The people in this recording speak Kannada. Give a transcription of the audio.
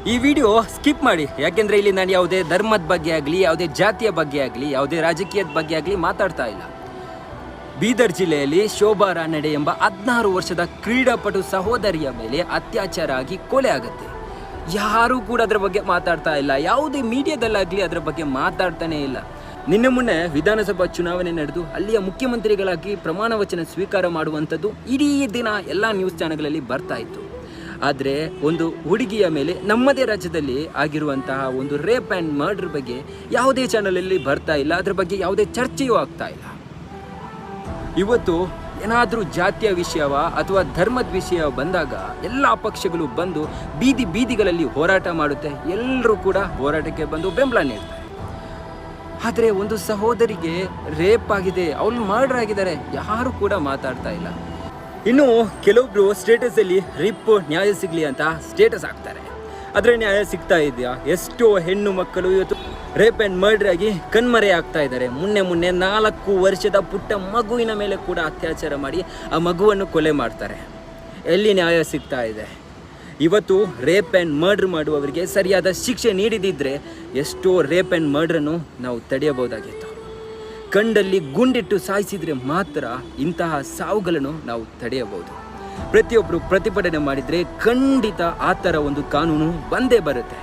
ಈ ವಿಡಿಯೋ ಸ್ಕಿಪ್ ಮಾಡಿ, ಯಾಕೆಂದ್ರೆ ಇಲ್ಲಿ ನಾನು ಯಾವುದೇ ಧರ್ಮದ ಬಗ್ಗೆ ಆಗಲಿ, ಯಾವುದೇ ಜಾತಿಯ ಬಗ್ಗೆ ಆಗಲಿ, ಯಾವುದೇ ರಾಜಕೀಯದ ಬಗ್ಗೆ ಆಗಲಿ ಮಾತಾಡ್ತಾ ಇಲ್ಲ. ಬೀದರ್ ಜಿಲ್ಲೆಯಲ್ಲಿ ಶೋಭಾ ರಾನಡೆ ಎಂಬ 16 ವರ್ಷದ ಕ್ರೀಡಾಪಟು ಸಹೋದರಿಯ ಮೇಲೆ ಅತ್ಯಾಚಾರ ಆಗಿ ಕೊಲೆ ಆಗುತ್ತೆ. ಯಾರೂ ಕೂಡ ಅದರ ಬಗ್ಗೆ ಮಾತಾಡ್ತಾ ಇಲ್ಲ. ಯಾವುದೇ ಮೀಡಿಯಾದಲ್ಲಾಗಲಿ ಅದರ ಬಗ್ಗೆ ಮಾತಾಡ್ತಾನೇ ಇಲ್ಲ. ನಿನ್ನೆ ಮೊನ್ನೆ ವಿಧಾನಸಭಾ ಚುನಾವಣೆ ನಡೆದು ಅಲ್ಲಿಯ ಮುಖ್ಯಮಂತ್ರಿಗಳಾಗಿ ಪ್ರಮಾಣ ವಚನ ಸ್ವೀಕಾರ ಮಾಡುವಂಥದ್ದು ಇಡೀ ದಿನ ಎಲ್ಲ ನ್ಯೂಸ್ ಚಾನೆಲ್ಗಳಲ್ಲಿ ಬರ್ತಾ ಇತ್ತು. ಆದರೆ ಒಂದು ಹುಡುಗಿಯ ಮೇಲೆ ನಮ್ಮದೇ ರಾಜ್ಯದಲ್ಲಿ ಆಗಿರುವಂತಹ ಒಂದು ರೇಪ್ ಆ್ಯಂಡ್ ಮರ್ಡರ್ ಬಗ್ಗೆ ಯಾವುದೇ ಚಾನಲಲ್ಲಿ ಬರ್ತಾ ಇಲ್ಲ. ಅದರ ಬಗ್ಗೆ ಯಾವುದೇ ಚರ್ಚೆಯೂ ಆಗ್ತಾ ಇಲ್ಲ. ಇವತ್ತು ಏನಾದರೂ ಜಾತಿಯ ವಿಷಯವ ಅಥವಾ ಧರ್ಮದ ವಿಷಯ ಬಂದಾಗ ಎಲ್ಲ ಪಕ್ಷಗಳು ಬಂದು ಬೀದಿಗಳಲ್ಲಿ ಹೋರಾಟ ಮಾಡುತ್ತೆ. ಎಲ್ಲರೂ ಕೂಡ ಹೋರಾಟಕ್ಕೆ ಬಂದು ಬೆಂಬಲ ನೀಡ್ತಾರೆ. ಆದರೆ ಒಂದು ಸಹೋದರಿಗೆ ರೇಪ್ ಆಗಿದೆ, ಅವಳು ಮರ್ಡರ್ ಆಗಿದ್ದಾರೆ, ಯಾರು ಕೂಡ ಮಾತಾಡ್ತಾ ಇಲ್ಲ. ಇನ್ನು ಕೆಲವೊಬ್ರು ಸ್ಟೇಟಸಲ್ಲಿ ರಿಪ್ ನ್ಯಾಯ ಸಿಗಲಿ ಅಂತ ಸ್ಟೇಟಸ್ ಹಾಕ್ತಾರೆ. ಆದರೆ ನ್ಯಾಯ ಸಿಗ್ತಾ ಇದೆಯಾ? ಎಷ್ಟೋ ಹೆಣ್ಣು ಮಕ್ಕಳು ಇವತ್ತು ರೇಪ್ ಆ್ಯಂಡ್ ಮರ್ಡರ್ ಆಗಿ ಕಣ್ಮರೆ ಆಗ್ತಾ ಇದ್ದಾರೆ. ಮೊನ್ನೆ 4 ವರ್ಷದ ಪುಟ್ಟ ಮಗುವಿನ ಮೇಲೆ ಕೂಡ ಅತ್ಯಾಚಾರ ಮಾಡಿ ಆ ಮಗುವನ್ನು ಕೊಲೆ ಮಾಡ್ತಾರೆ. ಎಲ್ಲಿ ನ್ಯಾಯ ಸಿಗ್ತಾ ಇದೆ? ಇವತ್ತು ರೇಪ್ ಆ್ಯಂಡ್ ಮರ್ಡರ್ ಮಾಡುವವರಿಗೆ ಸರಿಯಾದ ಶಿಕ್ಷೆ ನೀಡಿದಿದ್ದರೆ ಎಷ್ಟೋ ರೇಪ್ ಆ್ಯಂಡ್ ಮರ್ಡ್ರನ್ನು ನಾವು ತಡೆಯಬಹುದಾಗಿತ್ತು. ಕಂಡಲ್ಲಿ ಗುಂಡಿಟ್ಟು ಸಾಯಿಸಿದರೆ ಮಾತ್ರ ಇಂತಹ ಸಾವುಗಳನ್ನು ನಾವು ತಡೆಯಬಹುದು. ಪ್ರತಿಯೊಬ್ಬರು ಪ್ರತಿಭಟನೆ ಮಾಡಿದರೆ ಖಂಡಿತ ಆ ಥರ ಒಂದು ಕಾನೂನು ಬಂದೇ ಬರುತ್ತೆ.